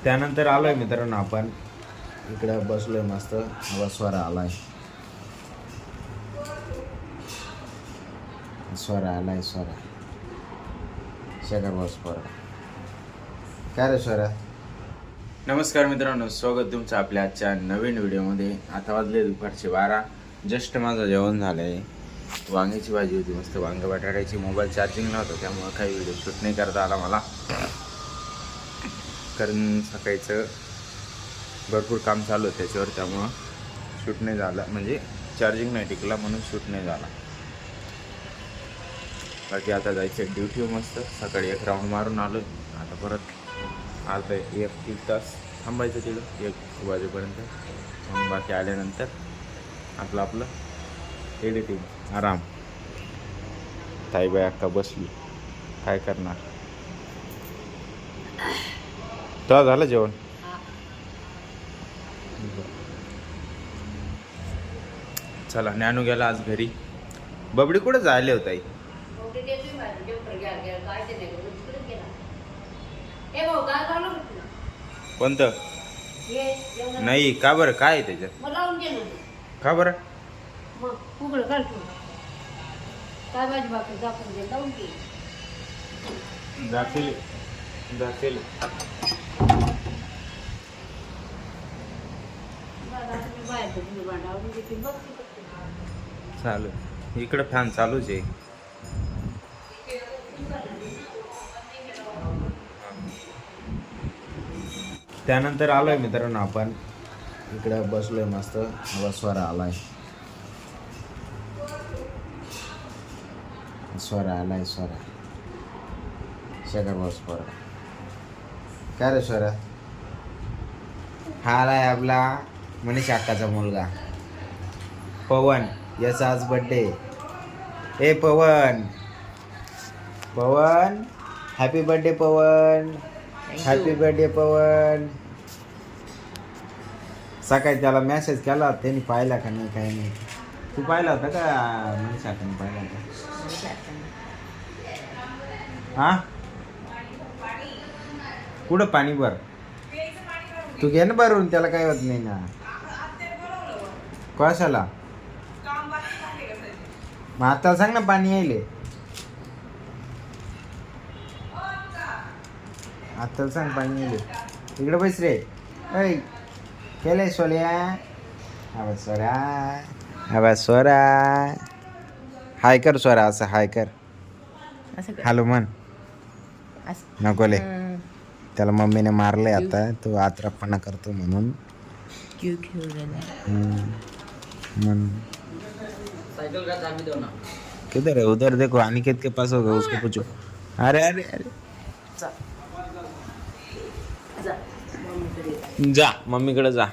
त्यानंतर आलोय मित्रांनो आपण इकडे बसलोय मस्त. हवा स्वरा आलाय, स्वरा आलाय, स्वरा शेखर बॉस स्वरा. काय रे स्वरा? नमस्कार मित्रांनो, स्वागत तुमचं आपल्या आजच्या नवीन व्हिडिओमध्ये. आता वाजले दुपारचे 12. जस्ट माझं जेवण झालं आहे. वांग्याची भाजी होती मस्त, वांग बटाट्याची. मोबाईल चार्जिंग नव्हतं त्यामुळं काही व्हिडिओ शूट नाही करता आला मला, कारण सकाळीचं भरपूर काम चालू होतं त्याच्यावर, त्यामुळं शूट नाही झालं. म्हणजे चार्जिंग नाही टिकला म्हणून शूट नाही झाला. बाकी आता जायचं ड्युटी मस्त. सकाळी एक राऊंड मारून आलो. आता परत आता 1-1 तास थांबायचं तिथं 1 वाजेपर्यंत. मग बाकी आल्यानंतर आपलं एडिटिंग आराम. ताईबाई अक्का बसली, काय करणार. तो झालं जेवण? चला, ज्ञानू गेला आज घरी. बबडी कुठे जायले होता? कोणतं? नाही का बरं? काय आहे त्याच्यात? का बरं? जातील. चालू इकडं फॅन चालूच आहे. त्यानंतर आलोय मित्रांनो आपण इकडे बसलोय मस्त. हवा स्वरा आलाय, स्वरा आलाय, स्वरा शेखर बॉस स्वरा. काय रे स्वरा? हा आलाय आपला मनीष अक्काचा मुलगा पवन. याचा आज बर्थडे. ए पवन, पवन हॅपी बर्थडे पवन, हॅपी बर्थडे पवन. सकाळी त्याला मेसेज केला, त्यांनी पाहिला का नाही काही नाही. तू पाहिला होता का? मनीष अक्काने पाहिला होता. हा, कुठं पाणी भर? तू घे ना भरून, त्याला काय होत नाही ना. कशाला? मग आता सांग ना, पाणी यायले आता सांग, पाणी यायले. इकडे बैस रे. ऐ केलंय सोल्या? हवा स्वरा, हवा स्वरा. हाय कर स्वरा, असं हाय कर. हॅलो म्हण. नकोले, त्याला मम्मीने मारलंय आता. तो आत्रापणा करतो म्हणून. किधर है? उधर देखो, अनिकेत के पास होगा, उसको पूछो. अरे अरे अरे, जा मम्मीकडे जा.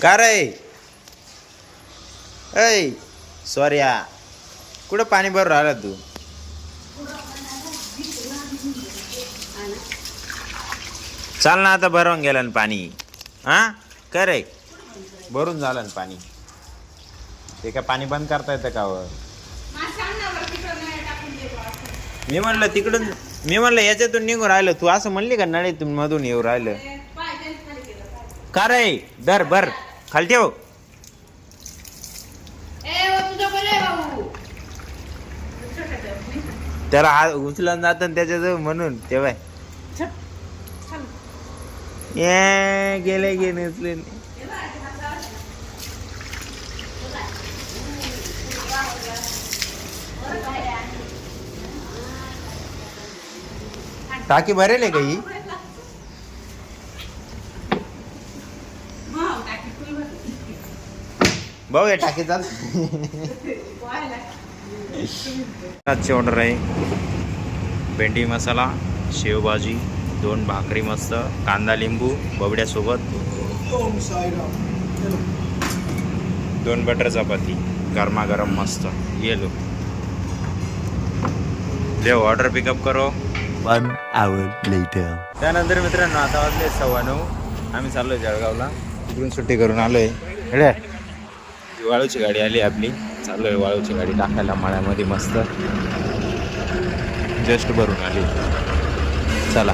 का रे? ऐ सॉर्या, कुठं पाणी भरून राहिला तू? चाल ना, आता भरवून गेलं ना पाणी. हा काय रे, भरून झालं ना पाणी. ते काय पाणी बंद करता येतं का? मी म्हणलं याच्यातून निघून राहिलं. तू असं म्हणली का नळीतून मधून येऊ राहिलं? का रे? धर भर, खाली ठेव. त्याला हात उचलून जात त्याच्याजवळ म्हणून तेव्हा गेले उचले. टाकी भरेल आहे का ही? भाऊ या टाकी चाल. आजची ऑर्डर आहे भेंडी मसाला, शेवभाजी, 2 भाकरी मस्त, कांदा लिंबू बबड्यासोबत, 2 बटर चपाती गरमागरम मस्त. ये लो, देव ऑर्डर पिकअप करो. 1 hour later. त्यानंतर मित्रांनो आता वाजले 9:15. आम्ही चाललो जळगावला. तिकडून सुट्टी करून आलोय. रे वाळूची गाडी आली आपली. चालू आहे वाळूची गाडी टाकायला मळ्यामध्ये मस्त. जस्ट भरून आली. चला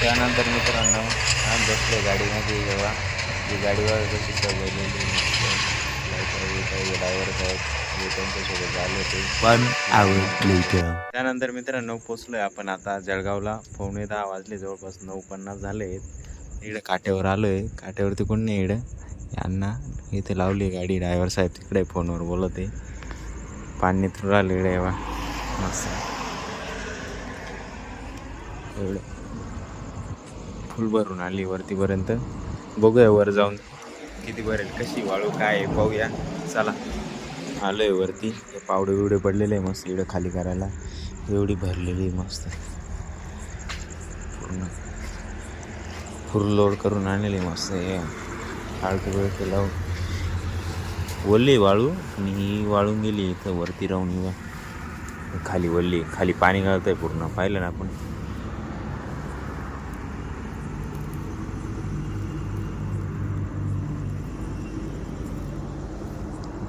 त्यानंतर मित्रांनो आम्ही बसलो गाडीमध्ये. जेव्हा ती गाडीवर कशी सजवलेली ड्रायव्हर साहेब त्यांच्यासोबत आले होते. त्यानंतर मित्रांनो पोचलोय आपण आता जळगावला. 9:15 वाजले, जवळपास 9:50 झाले. इकडे काट्यावर आलोय. काट्यावरती कोण नाही इकडे. यांना इथे लावली गाडी. ड्रायव्हर साहेब तिकडे फोनवर बोलत आहे. पाणी थ्रू आलं इकडे बा मस्त एवढं फुल भरून आली वरतीपर्यंत. बघूया वर जाऊन किती भरेल, कशी वाळू काय आहे पाहूया. चला आलोय वरती. हे पावडे बिवडे पडलेले आहे मस्त इकडे खाली करायला. एवढी भरलेली मस्त पूर्ण फुल लोड करून आणलेली मस्त. हे हाळके बिळके लावून वल्ली वाळू आणि ही वाळून गेली इथं वरती राहून. खाली वल्ली, खाली पाणी घालतंय पूर्ण. पाहिलं ना आपण.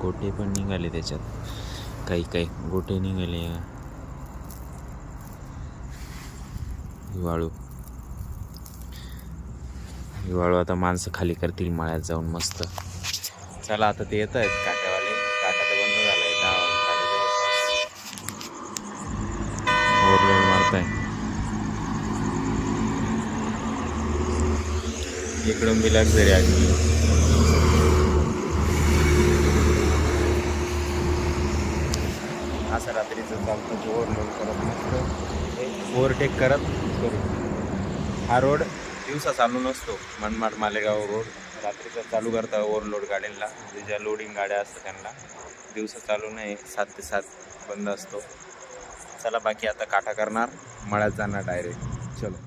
गोटे पण निघाले त्याच्यात, काही काही गोटे निघाले. ही वाळू आता माणसं खाली करतील मळ्यात जाऊन मस्त. चला आता ते येत आहेत काट्यावाले. काटा तर बंद झाला आहे. 10 वाजता ओव्हरलोड मारताय. इकडून बी लक्झरी आली. असं रात्रीचं चालतं ओव्हरलोड करत मस्त ओव्हरटेक करत करू. हा रोड दिवसा चालू नसतो. मनमाड मालेगाव रोड रात्रीचा चालू करता ओव्हरलोड गाड्यांना. म्हणजे ज्या लोडिंग गाड्या असतात त्यांना दिवसा चालू नाही. 7 ते 7 बंद असतो. चला बाकी आता काटा करणार, मळ्यात जाणार डायरेक्ट. चलो.